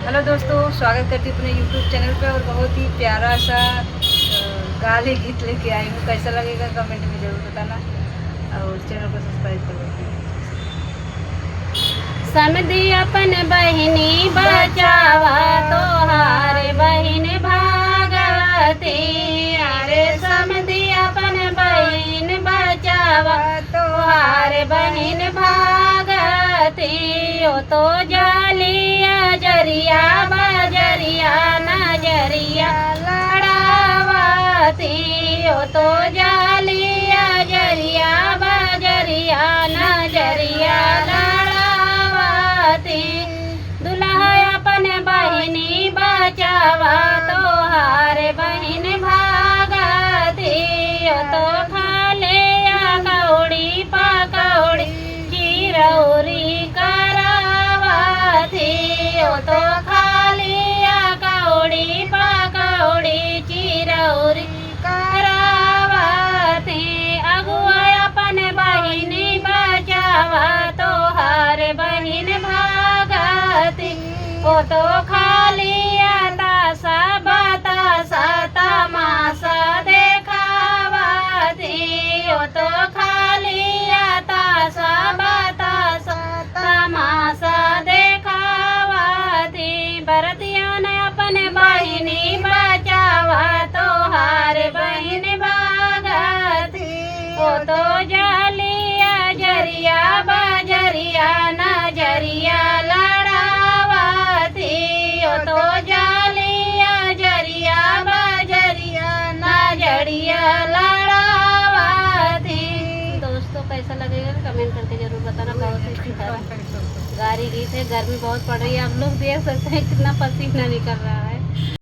Hello दोस्तों, स्वागत करती हूँ अपने यूट्यूब चैनल पे और बहुत ही प्यारा सा गाली गीत लेके आई हूँ। कैसा लगेगा कमेंट में ज़रूर बताना और चैनल को सब्सक्राइब कर देना। समधी अपन बहिनी बचावा तोहारे बहिन भागती। अरे समधी अपन बहिन बचावा तोहारे बहिन भागती। ओ तो जालिया जरिया बजरिया नजरिया लड़ावती। ओ तो जालिया जरिया बजरिया नजरिया दुल्हा अपन बहिनी बचावा तोहारे बहिन भागती। तो खाले कौड़ी पकौड़ी चिरौरी करावती। तो खालिया कौड़ी पकौड़ी चिरौरी करावती। अगुआ अपन बहिनी बचावा तोहारे बहिन भागती। ओ तो खालिया तासा बतासा तमाशा देखावती। ओ तो खालिया तासा बतासा तमाशा देखावती। बरतिया ने अपने बहिनी बचावा तोहारे बहिन भागती। ओ तो जालिया जरिया बजरिया नजरिया लड़ावती। ओ तो जालिया जरिया बजरिया नजरिया लड़ावती। दोस्तों, कैसा लगेगा कमेंट करके जरूर बताना। बहुत ही गारी गीत है, गर्मी बहुत पड़ रही है। आप लोग देख सकते हैं कितना पसीना निकल रहा है।